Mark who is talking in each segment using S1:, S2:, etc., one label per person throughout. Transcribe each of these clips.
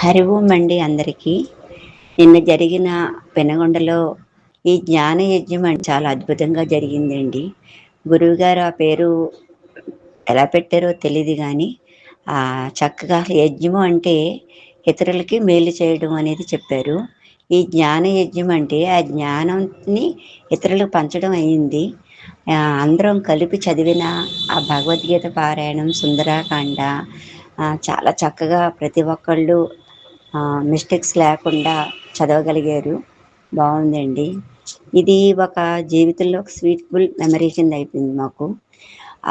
S1: హరి ఓం అండి అందరికీ. నిన్న జరిగిన పెనగొండలో ఈ జ్ఞాన యజ్ఞం చాలా అద్భుతంగా జరిగిందండి. గురువుగారు ఆ పేరు ఎలా పెట్టారో తెలీదు గానీ, చక్కగా యజ్ఞము అంటే ఇతరులకి మేలు చేయడం అనేది చెప్పారు. ఈ జ్ఞాన యజ్ఞం అంటే ఆ జ్ఞానాన్ని ఇతరులకు పంచడం అయింది. అందరం కలిపి చదివిన ఆ భగవద్గీత పారాయణం, సుందరాకాండ చాలా చక్కగా ప్రతి ఒక్కళ్ళు మిస్టేక్స్ లేకుండా చదవగలిగారు. బాగుందండి. ఇది ఒక జీవితంలో ఒక స్వీట్ఫుల్ మెమరీ కింద అయిపోయింది మాకు.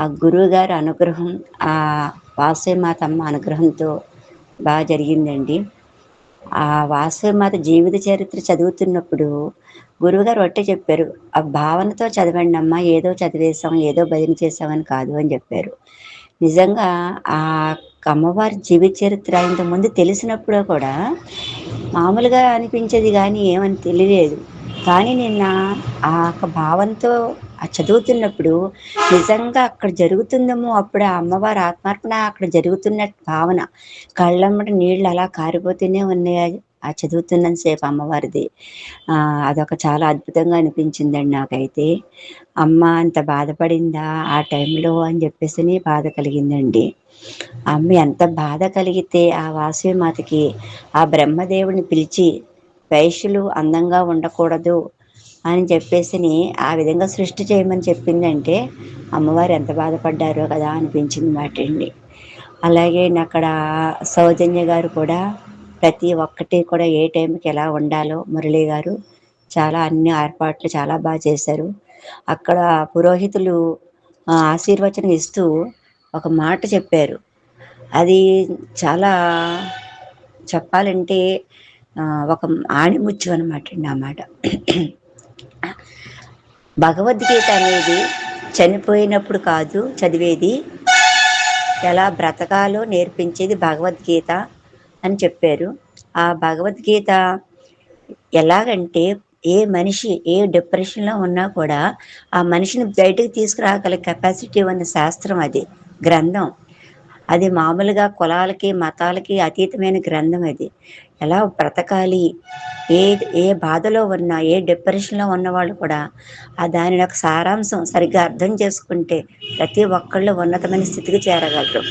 S1: ఆ గురువుగారి అనుగ్రహం, ఆ వాసవిమాతమ్మ అనుగ్రహంతో బాగా జరిగిందండి. ఆ వాసవిమాత జీవిత చరిత్ర చదువుతున్నప్పుడు గురువుగారు ఒట్టే చెప్పారు, ఆ భావనతో చదవండి అమ్మా, ఏదో చదివేశాం, ఏదో భజన చేసామని కాదు అని చెప్పారు. నిజంగా ఆ అమ్మవారి జీవిత చరిత్ర ఇంతకుముందు తెలిసినప్పుడు కూడా మామూలుగా అనిపించేది కానీ ఏమని తెలియలేదు. కానీ నిన్న ఆ యొక్క భావంతో చదువుతున్నప్పుడు నిజంగా అక్కడ జరుగుతుందేమో, అప్పుడు ఆ అమ్మవారి ఆత్మార్పణ అక్కడ జరుగుతున్న భావన, కళ్ళమ్మట నీళ్ళు అలా కారిపోతూనే ఉన్నాయి ఆ చదువుతున్నంత సేపు అమ్మవారిది. అదొక చాలా అద్భుతంగా అనిపించిందండి నాకైతే. అమ్మ అంత బాధపడిందా ఆ టైంలో అని చెప్పేసి బాధ కలిగిందండి. అమ్మ ఎంత బాధ కలిగితే ఆ వాసవి మాతకి ఆ బ్రహ్మదేవుని పిలిచి వైశ్యులు అందంగా ఉండకూడదు అని చెప్పేసి ఆ విధంగా సృష్టి చేయమని చెప్పిందంటే అమ్మవారు ఎంత బాధపడ్డారో కదా అనిపించింది మాటండి. అలాగే అక్కడ సౌజన్య గారు కూడా ప్రతి ఒక్కటి కూడా ఏ టైంకి ఎలా ఉండాలో మురళి గారు చాలా అన్ని ఏర్పాట్లు చాలా బాగా చేశారు. అక్కడ పురోహితులు ఆశీర్వచనం ఇస్తూ ఒక మాట చెప్పారు. అది చాలా చెప్పాలంటే ఒక ఆణిముత్యం అనమాట అండి ఆ మాట. భగవద్గీత అనేది చనిపోయినప్పుడు కాదు చదివేది, ఎలా బ్రతకాలో నేర్పించేది భగవద్గీత అని చెప్పారు. ఆ భగవద్గీత ఎలాగంటే ఏ మనిషి ఏ డిప్రెషన్లో ఉన్నా కూడా ఆ మనిషిని బయటకు తీసుకురాగల కెపాసిటీ ఉన్న శాస్త్రం అది, గ్రంథం. అది మామూలుగా కులాలకి మతాలకి అతీతమైన గ్రంథం అది. ఎలా బ్రతకాలి, ఏ ఏ బాధలో ఉన్నా ఏ డిప్రెషన్లో ఉన్నవాళ్ళు కూడా దాని యొక్క సారాంశం సరిగ్గా అర్థం చేసుకుంటే ప్రతి ఒక్కళ్ళు ఉన్నతమైన స్థితికి చేరగలరు.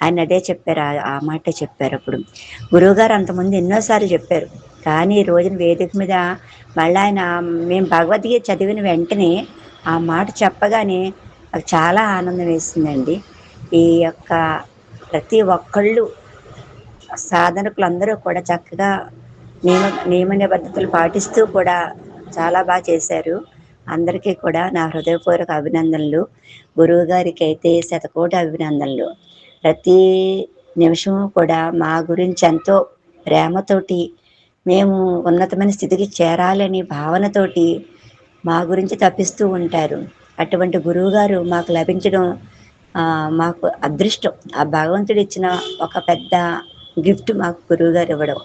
S1: ఆయన అదే చెప్పారు, ఆ మాట చెప్పారు. అప్పుడు గురువుగారు అంతకుముందు ఎన్నోసార్లు చెప్పారు, కానీ ఈ రోజున వేదిక మీద మళ్ళీ ఆయన మేము భగవద్గీత చదివిన వెంటనే ఆ మాట చెప్పగానే నాకు చాలా ఆనందం వేసిందండి. ఈ యొక్క ప్రతి ఒక్కళ్ళు సాధకులందరూ కూడా చక్కగా నియమ నిబద్ధతలు పాటిస్తూ కూడా చాలా బాగా చేశారు. అందరికీ కూడా నా హృదయపూర్వక అభినందనలు. గురువు గారికి అయితే శతకోటి అభినందనలు. ప్రతి నిమిషము కూడా మా గురించి ఎంతో ప్రేమతోటి, మేము ఉన్నతమైన స్థితికి చేరాలని భావనతోటి మా గురించి తప్పిస్తూ ఉంటారు. అటువంటి గురువుగారు మాకు లభించడం మాకు అదృష్టం. ఆ భగవంతుడు ఇచ్చిన ఒక పెద్ద గిఫ్ట్ మాకు గురువుగారు ఇవ్వడం.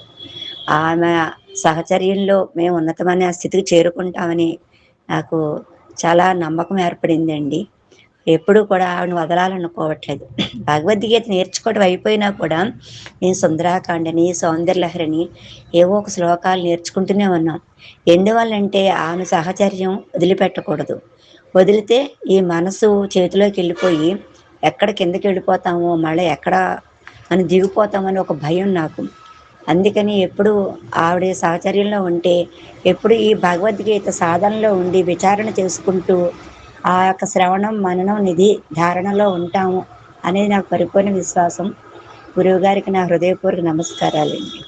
S1: ఆమె సహచర్యంలో మేము ఉన్నతమైన స్థితికి చేరుకుంటామని నాకు చాలా నమ్మకం ఏర్పడిందండి. ఎప్పుడూ కూడా ఆవిడని వదలాలనుకోవట్లేదు. భగవద్గీత నేర్చుకోవడం అయిపోయినా కూడా నేను సుందరాకాండని, సౌందర్యలహరిని ఏవో ఒక శ్లోకాలు నేర్చుకుంటూనే ఉన్నాం. ఎందువల్లంటే ఆమె సహచర్యం వదిలిపెట్టకూడదు. వదిలితే ఈ మనసు చేతిలోకి వెళ్ళిపోయి ఎక్కడ కిందకి వెళ్ళిపోతామో, మళ్ళీ ఎక్కడ అని దిగిపోతామని ఒక భయం నాకు. అందుకని ఎప్పుడు ఆవిడ సహచర్యంలో ఉంటే, ఎప్పుడు ఈ భగవద్గీత సాధనలో ఉండి విచారణ చేసుకుంటూ ఆ యొక్క శ్రవణం మననం నిధి ధారణలో ఉంటాము అనేది నాకు పరిపూర్ణ విశ్వాసం. గురువుగారికి నా హృదయపూర్వక నమస్కారాలండి.